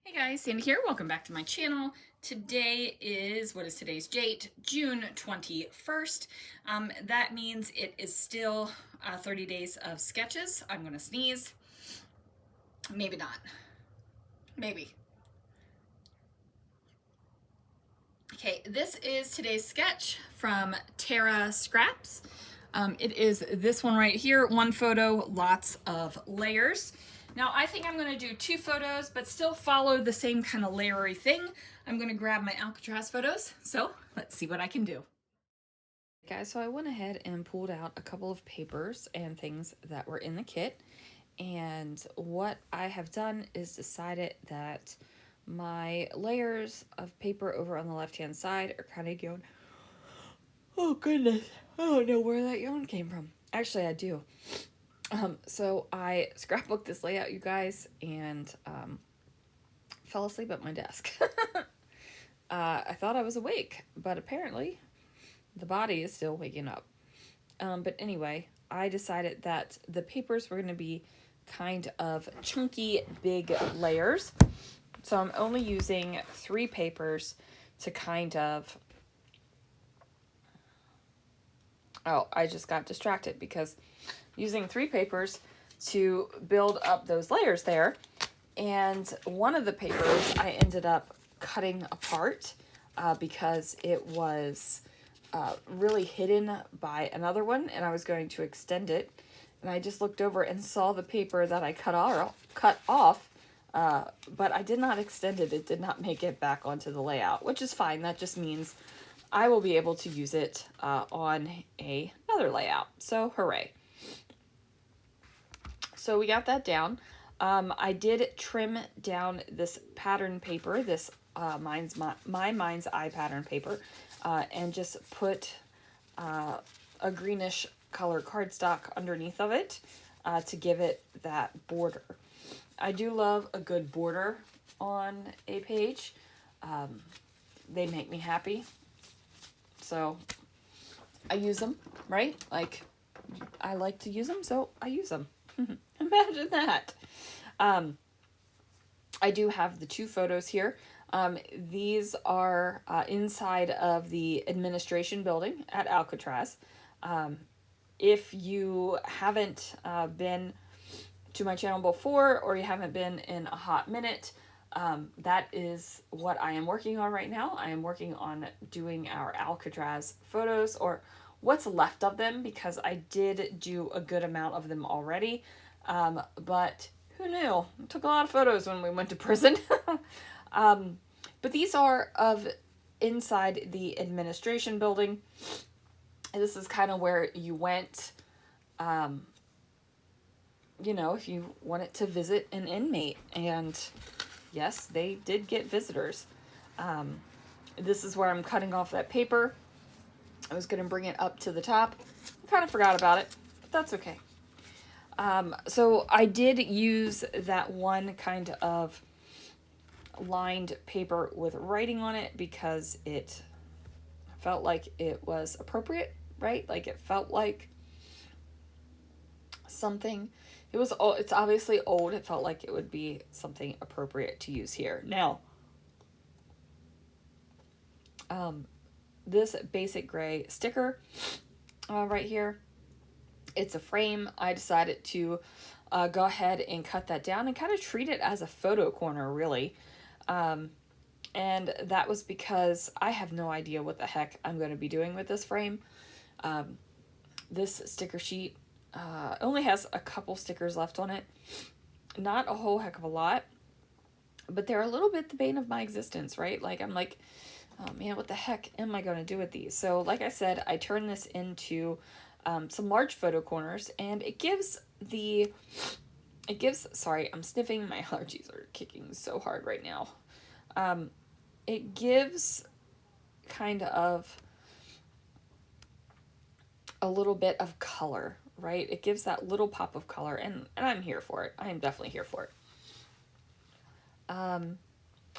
Hey guys, Sandy here. Welcome back to my channel. Today is, what is today's date? June 21st. That means it is still 30 days of sketches. I'm going to sneeze. Maybe not. Maybe. Okay, this is today's sketch from Tara Scraps. It is this one right here, one photo, lots of layers. Now I think I'm going to do two photos, but still follow the same kind of layery thing. I'm going to grab my Alcatraz photos, so let's see what I can do. Guys, so I went ahead and pulled out a couple of papers and things that were in the kit, and what I have done is decided that my layers of paper over on the left hand side are kind of going, oh goodness, I don't know where that yarn came from. Actually, I do. So I scrapbooked this layout, you guys, and fell asleep at my desk. I thought I was awake, but apparently the body is still waking up. But anyway, I decided that the papers were going to be kind of chunky, big layers. So I'm only using 3 papers to kind of... Oh, I just got distracted because using 3 papers to build up those layers there. And one of the papers I ended up cutting apart because it was really hidden by another one, and I was going to extend it. And I just looked over and saw the paper that I cut off, but I did not extend it. It did not make it back onto the layout, which is fine. That just means I will be able to use it on another layout. So hooray. So we got that down. I did trim down this pattern paper, this my Mind's Eye pattern paper, and just put a greenish color cardstock underneath of it to give it that border. I do love a good border on a page. They make me happy. So I use them, right? Like, I like to use them, so I use them. Imagine that. I do have the 2 photos here. These are inside of the administration building at Alcatraz. If you haven't been to my channel before, or you haven't been in a hot minute, that is what I am working on right now. I am working on doing our Alcatraz photos, or what's left of them, because I did do a good amount of them already. But who knew? I took a lot of photos when we went to prison. But these are of inside the administration building. And this is kind of where you went, you know, if you wanted to visit an inmate. And yes, they did get visitors. This is where I'm cutting off that paper. I was going to bring it up to the top. I kind of forgot about it, but that's okay. So I did use that one kind of lined paper with writing on it because it felt like it was appropriate, right? Like, it felt like something. It's obviously old. It felt like it would be something appropriate to use here. Now, this basic gray sticker right here, it's a frame. I decided to go ahead and cut that down and kind of treat it as a photo corner, really. And that was because I have no idea what the heck I'm going to be doing with this frame. This sticker sheet only has a couple stickers left on it. Not a whole heck of a lot, but they're a little bit the bane of my existence, right? Like, I'm like, oh man, what the heck am I going to do with these? So like I said, I turned this into some large photo corners, and it gives, sorry, I'm sniffing. My allergies are kicking so hard right now. It gives kind of a little bit of color, right? It gives that little pop of color, and I'm here for it. I am definitely here for it. I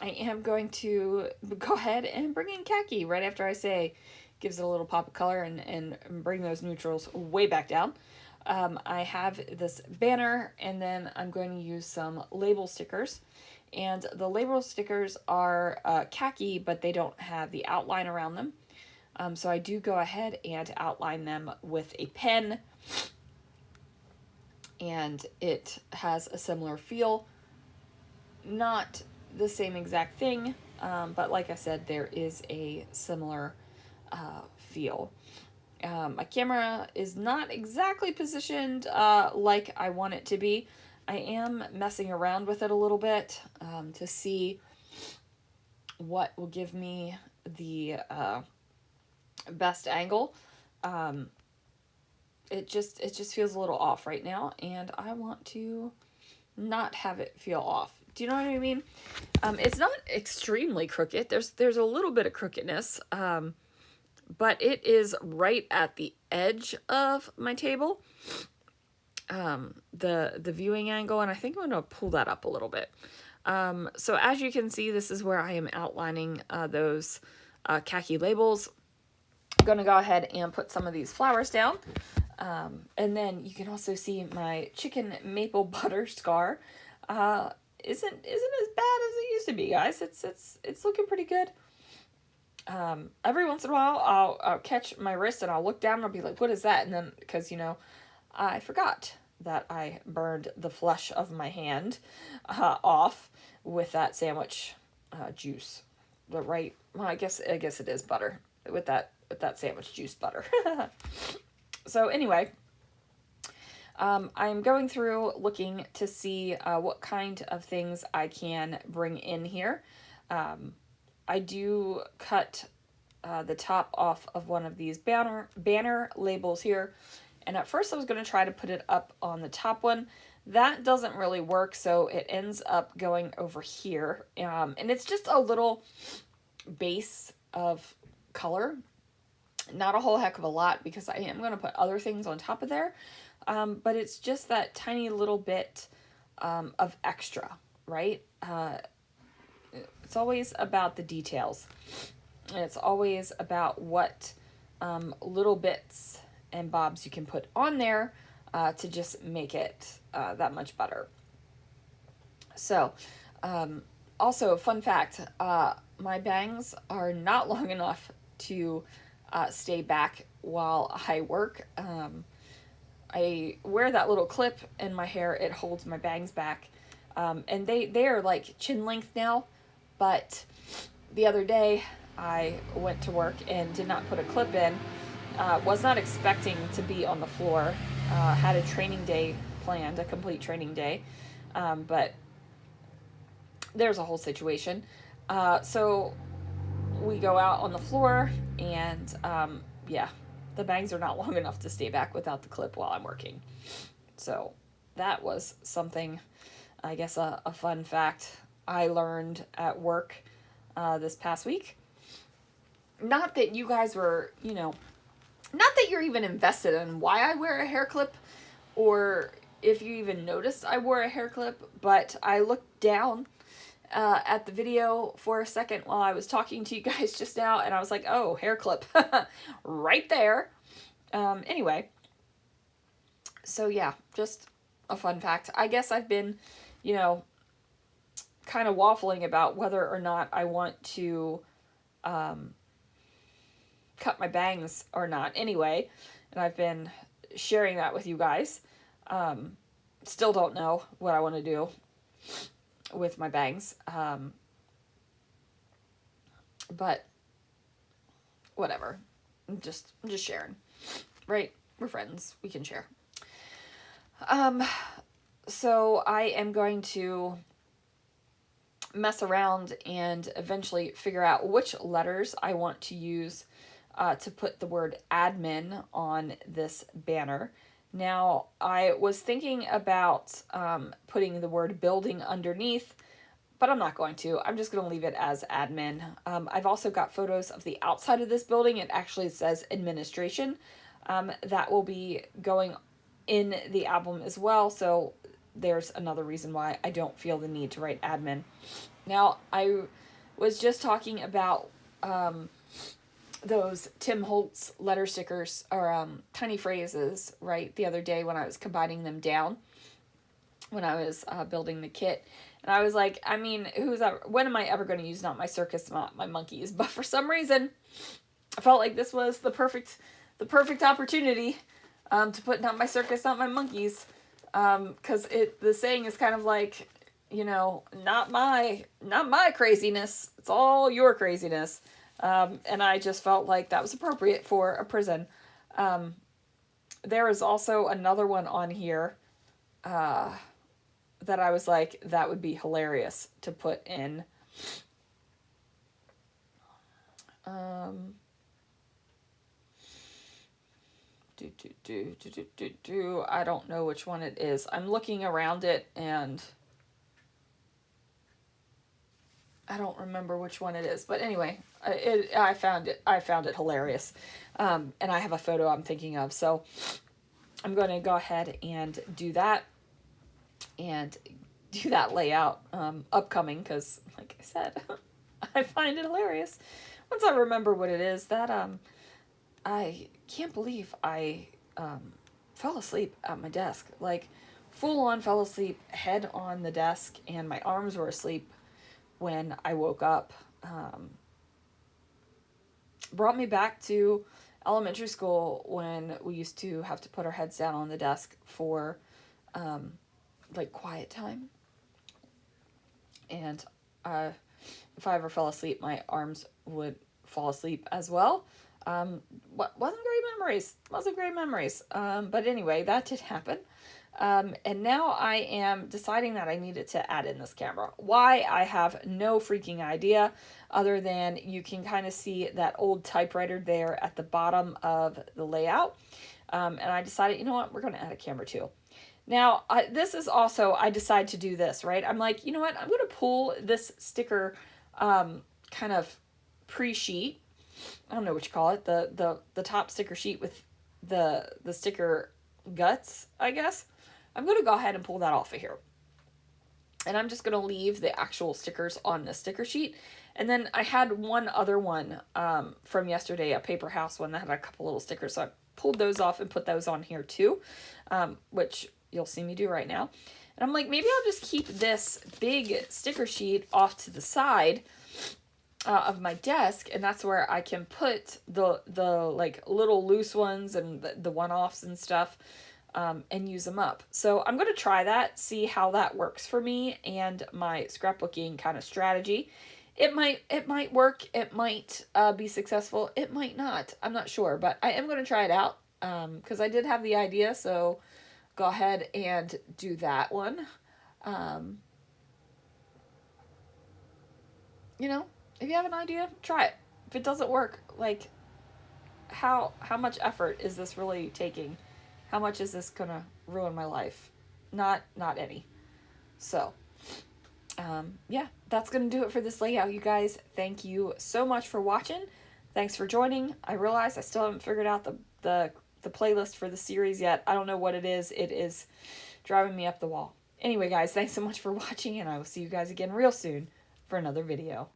am going to go ahead and bring in khaki right after I say gives it a little pop of color, and bring those neutrals way back down. I have this banner, and then I'm going to use some label stickers. And the label stickers are khaki, but they don't have the outline around them. So I do go ahead and outline them with a pen, and it has a similar feel. Not the same exact thing, but like I said, there is a similar feel. My camera is not exactly positioned like I want it to be. I am messing around with it a little bit to see what will give me the best angle. It just feels a little off right now, and I want to not have it feel off. Do you know what I mean? It's not extremely crooked. There's a little bit of crookedness, but it is right at the edge of my table, the viewing angle, and I think I'm going to pull that up a little bit. So as you can see, this is where I am outlining those khaki labels. I'm going to go ahead and put some of these flowers down. And then you can also see my chicken maple butter scar isn't as bad as it used to be, guys. It's looking pretty good. Every once in a while, I'll catch my wrist and I'll look down and I'll be like, what is that? And then, because, you know, I forgot that I burned the flesh of my hand off with that sandwich juice. Well, I guess it is butter with that sandwich juice butter. So anyway, I'm going through looking to see what kind of things I can bring in here. I do cut the top off of one of these banner labels here. And at first I was going to try to put it up on the top one. That doesn't really work, so it ends up going over here. And it's just a little base of color. Not a whole heck of a lot, because I am going to put other things on top of there. But it's just that tiny little bit of extra, right? It's always about the details. And it's always about what little bits and bobs you can put on there to just make it that much better. So, also, fun fact, my bangs are not long enough to stay back while I work. I wear that little clip in my hair. It holds my bangs back. And they are like chin length now. But the other day I went to work and did not put a clip in. Was not expecting to be on the floor. Had a training day planned, a complete training day. But there's a whole situation. So we go out on the floor, and yeah, the bangs are not long enough to stay back without the clip while I'm working. So that was something, I guess, a fun fact I learned at work this past week. Not that you guys were, you know, not that you're even invested in why I wear a hair clip, or if you even noticed I wore a hair clip, but I looked down at the video for a second while I was talking to you guys just now, and I was like, oh, hair clip right there. Anyway, so yeah, just a fun fact. I guess I've been, you know, kind of waffling about whether or not I want to cut my bangs or not anyway, and I've been sharing that with you guys. Still don't know what I want to do with my bangs, but whatever. I'm just sharing, right? We're friends, we can share. So I am going to mess around and eventually figure out which letters I want to use to put the word admin on this banner. Now, I was thinking about putting the word building underneath, but I'm not going to. I'm just going to leave it as admin. I've also got photos of the outside of this building. It actually says administration. That will be going in the album as well, so there's another reason why I don't feel the need to write admin. Now, I was just talking about those Tim Holtz letter stickers, or tiny phrases, right, the other day when I was combining them down, when I was building the kit. And I was like, I mean, when am I ever going to use not my circus, not my monkeys? But for some reason, I felt like this was the perfect opportunity to put not my circus, not my monkeys. Because the saying is kind of like, you know, not my craziness. It's all your craziness. And I just felt like that was appropriate for a prison. There is also another one on here that I was like, that would be hilarious to put in. I don't know which one it is. I'm looking around it and I don't remember which one it is. But anyway, I found it hilarious. And I have a photo I'm thinking of. So I'm going to go ahead and do that. And do that layout upcoming, because like I said, I find it hilarious. Once I remember what it is, that I can't believe I fell asleep at my desk. Like, full on fell asleep, head on the desk, and my arms were asleep when I woke up. Brought me back to elementary school when we used to have to put our heads down on the desk for like quiet time. And if I ever fell asleep, my arms would fall asleep as well. Wasn't great memories. But anyway, that did happen. And now I am deciding that I needed to add in this camera. Why? I have no freaking idea, other than you can kind of see that old typewriter there at the bottom of the layout. And I decided, you know what, we're going to add a camera too. Now, this is also, I decide to do this, right? I'm like, you know what? I'm going to pull this sticker kind of pre-sheet. I don't know what you call it. The top sticker sheet with the sticker guts, I guess. I'm going to go ahead and pull that off of here. And I'm just going to leave the actual stickers on the sticker sheet. And then I had one other one from yesterday, a paper house one that had a couple little stickers. So I pulled those off and put those on here too, which you'll see me do right now. And I'm like, maybe I'll just keep this big sticker sheet off to the side of my desk, and that's where I can put the like little loose ones and the one-offs and stuff, and use them up. So I'm going to try that, see how that works for me and my scrapbooking kind of strategy. It might work, it might be successful, it might not. I'm not sure, but I am going to try it out because I did have the idea, so go ahead and do that one. You know, if you have an idea, try it. If it doesn't work, like, how much effort is this really taking? How much is this gonna ruin my life? Not any. So, yeah, that's gonna do it for this layout, you guys. Thank you so much for watching. Thanks for joining. I realize I still haven't figured out the playlist for the series yet. I don't know what it is. It is driving me up the wall. Anyway, guys, thanks so much for watching, and I will see you guys again real soon for another video.